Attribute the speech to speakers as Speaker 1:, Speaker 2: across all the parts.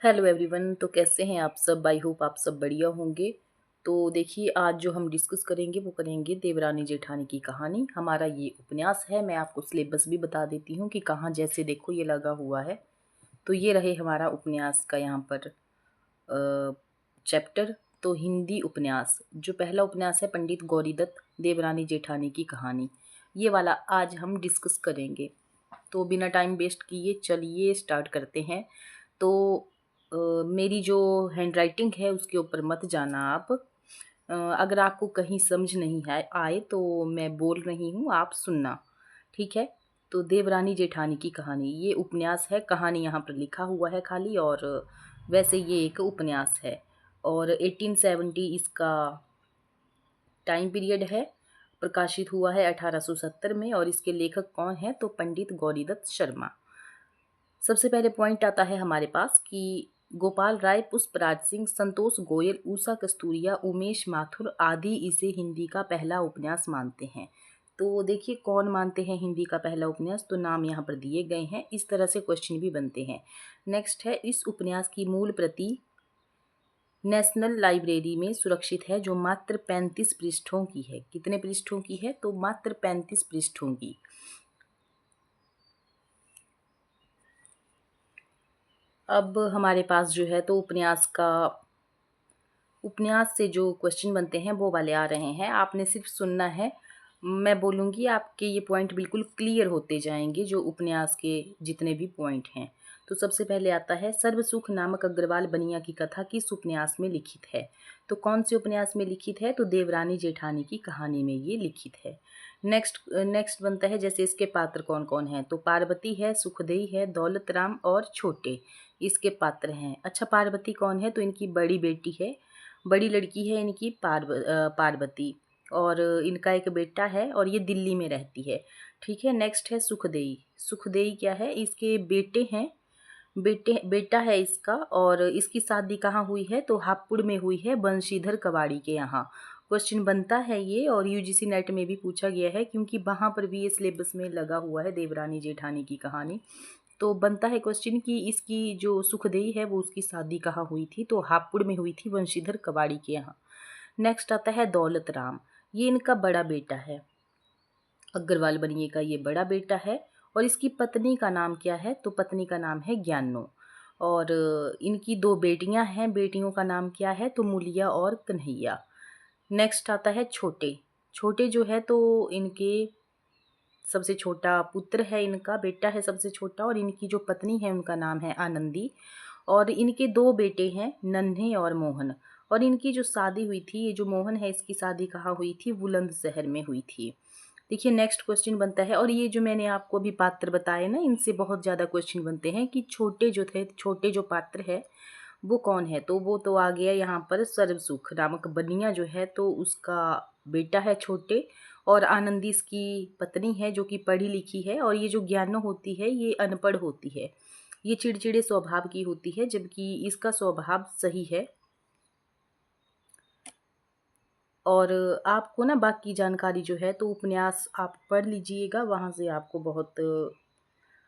Speaker 1: Hello everyone. तो कैसे हैं आप सब? आई होप आप सब बढ़िया होंगे। तो देखिए, आज जो हम डिस्कस करेंगे वो करेंगे देवरानी जेठानी की कहानी। हमारा ये उपन्यास है। मैं आपको सिलेबस भी बता देती हूँ कि कहाँ, जैसे देखो ये लगा हुआ है। तो ये रहे हमारा उपन्यास का यहाँ पर चैप्टर। तो हिंदी उपन्यास, जो पहला उपन्यास है पंडित गौरीदत्त देवरानी जेठानी की कहानी, ये वाला आज हम डिस्कस करेंगे। तो बिना टाइम वेस्ट किए चलिए स्टार्ट करते हैं। तो मेरी जो हैंडराइटिंग है उसके ऊपर मत जाना आप। अगर आपको कहीं समझ नहीं है आए तो मैं बोल रही हूँ, आप सुनना, ठीक है। तो देवरानी जेठानी की कहानी, ये उपन्यास है। कहानी यहाँ पर लिखा हुआ है खाली, और वैसे ये एक उपन्यास है। और 1870 इसका टाइम पीरियड है। प्रकाशित हुआ है 1870 में। और इसके लेखक कौन है? तो पंडित गौरीदत्त शर्मा। सबसे पहले पॉइंट आता है हमारे पास कि गोपाल राय, पुष्पराज सिंह, संतोष गोयल, उषा कस्तूरिया, उमेश माथुर आदि इसे हिंदी का पहला उपन्यास मानते हैं। तो देखिए कौन मानते हैं हिंदी का पहला उपन्यास, तो नाम यहाँ पर दिए गए हैं। इस तरह से क्वेश्चन भी बनते हैं। नेक्स्ट है, इस उपन्यास की मूल प्रति नेशनल लाइब्रेरी में सुरक्षित है, जो मात्र 35 पृष्ठों की है। कितने पृष्ठों की है? तो मात्र 35 पृष्ठों की। अब हमारे पास जो है तो उपन्यास से जो क्वेश्चन बनते हैं वो वाले आ रहे हैं। आपने सिर्फ सुनना है, मैं बोलूँगी, आपके ये पॉइंट बिल्कुल क्लियर होते जाएंगे, जो उपन्यास के जितने भी पॉइंट हैं। तो सबसे पहले आता है, सर्वसुख नामक अग्रवाल बनिया की कथा किस उपन्यास में लिखित है? तो कौन से उपन्यास में लिखित है? तो देवरानी जेठानी की कहानी में ये लिखित है। नेक्स्ट बनता है, जैसे इसके पात्र कौन कौन हैं? तो पार्वती है, सुखदेई है, दौलत राम और छोटे इसके पात्र हैं। अच्छा, पार्वती कौन है? तो इनकी बड़ी बेटी है, बड़ी लड़की है इनकी पार्वती। और इनका एक बेटा है और ये दिल्ली में रहती है, ठीक है। नेक्स्ट है सुखदेई। सुखदेई क्या है? इसके बेटे हैं, बेटा है इसका। और इसकी शादी कहाँ हुई है? तो हापुड़ में हुई है, बंशीधर कवाड़ी के यहाँ। क्वेश्चन बनता है ये, और यूजीसी नेट में भी पूछा गया है, क्योंकि वहाँ पर भी ये सिलेबस में लगा हुआ है देवरानी जेठानी की कहानी। तो बनता है क्वेश्चन कि इसकी जो सुखदेई है वो उसकी शादी कहाँ हुई थी? तो हापुड़ में हुई थी, बंशीधर कवाड़ी के यहाँ। नेक्स्ट आता है दौलत राम। ये इनका बड़ा बेटा है, अग्रवाल बनिए का ये बड़ा बेटा है। और इसकी पत्नी का नाम क्या है? तो पत्नी का नाम है ज्ञानो। और इनकी दो बेटियां हैं, बेटियों का नाम क्या है? तो मुलिया और कन्हैया। नेक्स्ट आता है छोटे। छोटे जो है तो इनके सबसे छोटा पुत्र है, इनका बेटा है सबसे छोटा। और इनकी जो पत्नी है उनका नाम है आनंदी। और इनके दो बेटे हैं, नन्हे और मोहन। और इनकी जो शादी हुई थी, ये जो मोहन है इसकी शादी कहाँ हुई थी? बुलंदशहर में हुई थी। देखिए नेक्स्ट क्वेश्चन बनता है, और ये जो मैंने आपको अभी पात्र बताए ना, इनसे बहुत ज़्यादा क्वेश्चन बनते हैं कि छोटे जो थे, छोटे जो पात्र है वो कौन है? तो वो तो आ गया यहाँ पर, सर्वसुख नामक बनिया जो है तो उसका बेटा है छोटे। और आनंदी इसकी पत्नी है जो कि पढ़ी लिखी है। और ये जो ज्ञानो होती है ये अनपढ़ होती है, ये चिड़चिड़े स्वभाव की होती है, जबकि इसका स्वभाव सही है। और आपको ना बाकी जानकारी जो है तो उपन्यास आप पढ़ लीजिएगा, वहाँ से आपको बहुत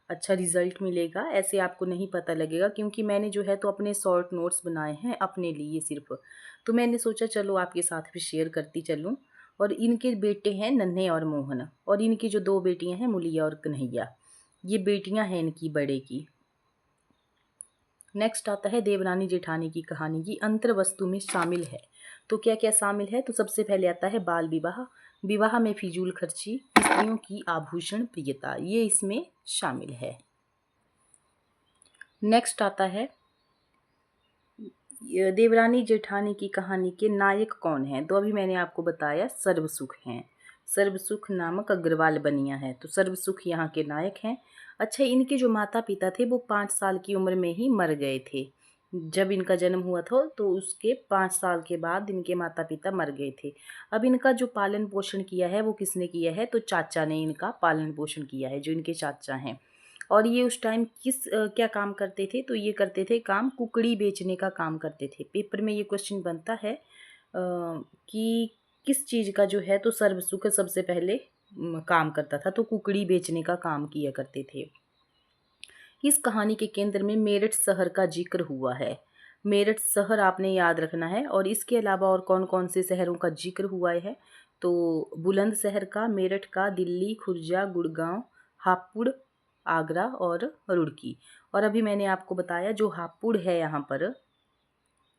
Speaker 1: अच्छा रिजल्ट मिलेगा। ऐसे आपको नहीं पता लगेगा, क्योंकि मैंने जो है तो अपने शॉर्ट नोट्स बनाए हैं अपने लिए सिर्फ। तो मैंने सोचा चलो आपके साथ भी शेयर करती चलूँ। और इनके बेटे हैं नन्हे और मोहन। और इनकी जो दो बेटियां हैं, मुलिया और कन्हैया, ये बेटियां हैं इनकी बड़े की। नेक्स्ट आता है, देवरानी जेठानी की कहानी की अंतर वस्तु में शामिल है। तो क्या क्या शामिल है? तो सबसे पहले आता है बाल विवाह, विवाह में फिजूल खर्ची, स्त्रियों की आभूषण प्रियता, ये इसमें शामिल है। नेक्स्ट आता है, ये देवरानी जेठानी की कहानी के नायक कौन हैं? तो अभी मैंने आपको बताया सर्वसुख हैं, सर्वसुख नामक अग्रवाल बनिया है, तो सर्वसुख यहाँ के नायक हैं। अच्छा, इनके जो माता पिता थे वो 5 साल की उम्र में ही मर गए थे। जब इनका जन्म हुआ था तो उसके 5 साल के बाद इनके माता पिता मर गए थे। अब इनका जो पालन पोषण किया है वो किसने किया है? तो चाचा ने इनका पालन पोषण किया है, जो इनके चाचा हैं। और ये उस टाइम क्या काम करते थे? तो ये करते थे काम, कुकड़ी बेचने का काम करते थे। पेपर में ये क्वेश्चन बनता है कि किस चीज़ का जो है तो सर्वसुख सबसे पहले काम करता था? तो कुकड़ी बेचने का काम किया करते थे। इस कहानी के केंद्र में मेरठ शहर का जिक्र हुआ है। मेरठ शहर आपने याद रखना है। और इसके अलावा और कौन कौन से शहरों का जिक्र हुआ है, तो बुलंदशहर का, मेरठ का, दिल्ली, खुर्जा, गुड़गांव, हापुड़, आगरा और रुड़की। और अभी मैंने आपको बताया जो हापुड़ है यहाँ पर,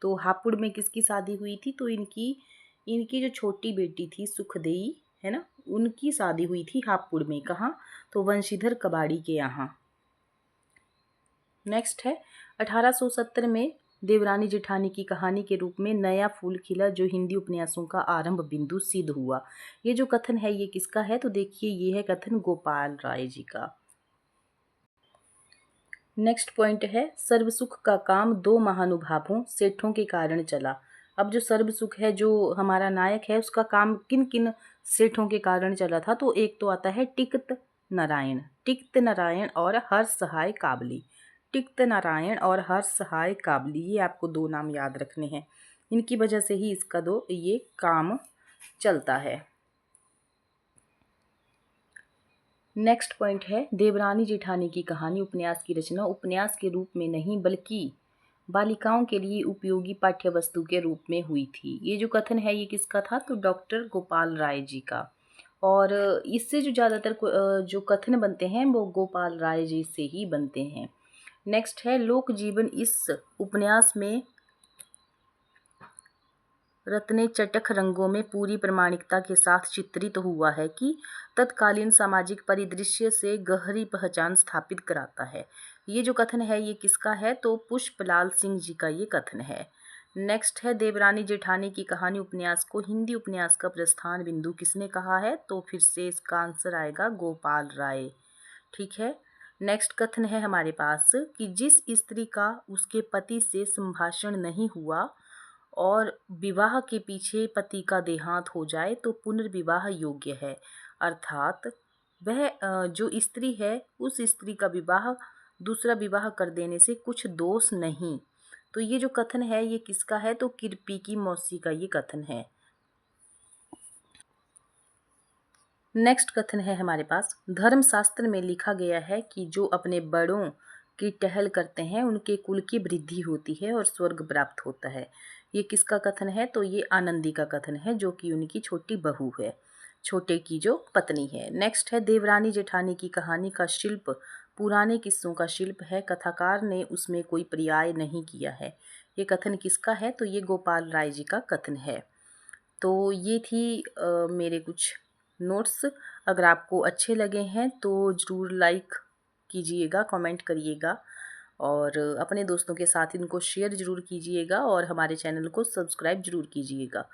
Speaker 1: तो हापुड़ में किसकी शादी हुई थी, तो इनकी इनकी जो छोटी बेटी थी सुखदेई, है ना, उनकी शादी हुई थी हापुड़ में। कहाँ, तो वंशीधर कबाड़ी के यहाँ। नेक्स्ट है 1870 में देवरानी जेठानी की कहानी के रूप में नया फूल खिला, जो हिंदी उपन्यासों का आरंभ बिंदु सिद्ध हुआ। ये जो कथन है ये किसका है, तो देखिए ये है कथन गोपाल राय जी का। नेक्स्ट पॉइंट है सर्वसुख का काम दो महानुभावों सेठों के कारण चला। अब जो सर्वसुख है, जो हमारा नायक है, उसका काम किन किन सेठों के कारण चला था, तो एक तो आता है टिकत नारायण और हर्ष सहाय काबली। टिकत नारायण और हर्ष सहाय काबली, ये आपको दो नाम याद रखने हैं। इनकी वजह से ही इसका ये काम चलता है। नेक्स्ट पॉइंट है देवरानी जेठानी की कहानी उपन्यास की रचना उपन्यास के रूप में नहीं बल्कि बालिकाओं के लिए उपयोगी पाठ्य वस्तु के रूप में हुई थी। ये जो कथन है ये किसका था, तो डॉक्टर गोपाल राय जी का। और इससे जो ज़्यादातर जो कथन बनते हैं वो गोपाल राय जी से ही बनते हैं। नेक्स्ट है लोक जीवन इस उपन्यास में रत्ने चटख रंगों में पूरी प्रामाणिकता के साथ चित्रित हुआ है कि तत्कालीन सामाजिक परिदृश्य से गहरी पहचान स्थापित कराता है। ये जो कथन है ये किसका है, तो पुष्पलाल सिंह जी का ये कथन है। नेक्स्ट है देवरानी जेठानी की कहानी उपन्यास को हिंदी उपन्यास का प्रस्थान बिंदु किसने कहा है, तो फिर से इसका आंसर आएगा गोपाल राय। ठीक है। नेक्स्ट कथन है हमारे पास कि जिस स्त्री का उसके पति से संभाषण नहीं हुआ और विवाह के पीछे पति का देहांत हो जाए तो पुनर्विवाह योग्य है। अर्थात वह जो स्त्री है उस स्त्री का विवाह दूसरा विवाह कर देने से कुछ दोष नहीं। तो ये जो कथन है ये किसका है, तो कृपी की मौसी का ये कथन है। नेक्स्ट कथन है हमारे पास धर्मशास्त्र में लिखा गया है कि जो अपने बड़ों की टहल करते हैं उनके कुल की वृद्धि होती है और स्वर्ग प्राप्त होता है। ये किसका कथन है, तो ये आनंदी का कथन है जो कि उनकी छोटी बहू है, छोटे की जो पत्नी है। नेक्स्ट है देवरानी जेठानी की कहानी का शिल्प पुराने किस्सों का शिल्प है, कथाकार ने उसमें कोई पर्याय नहीं किया है। ये कथन किसका है, तो ये गोपाल राय जी का कथन है। तो ये थी मेरे कुछ नोट्स। अगर आपको अच्छे लगे हैं तो ज़रूर लाइक कीजिएगा, कमेंट करिएगा और अपने दोस्तों के साथ इनको शेयर ज़रूर कीजिएगा और हमारे चैनल को सब्सक्राइब ज़रूर कीजिएगा।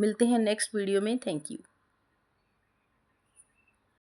Speaker 1: मिलते हैं नेक्स्ट वीडियो में। Thank you.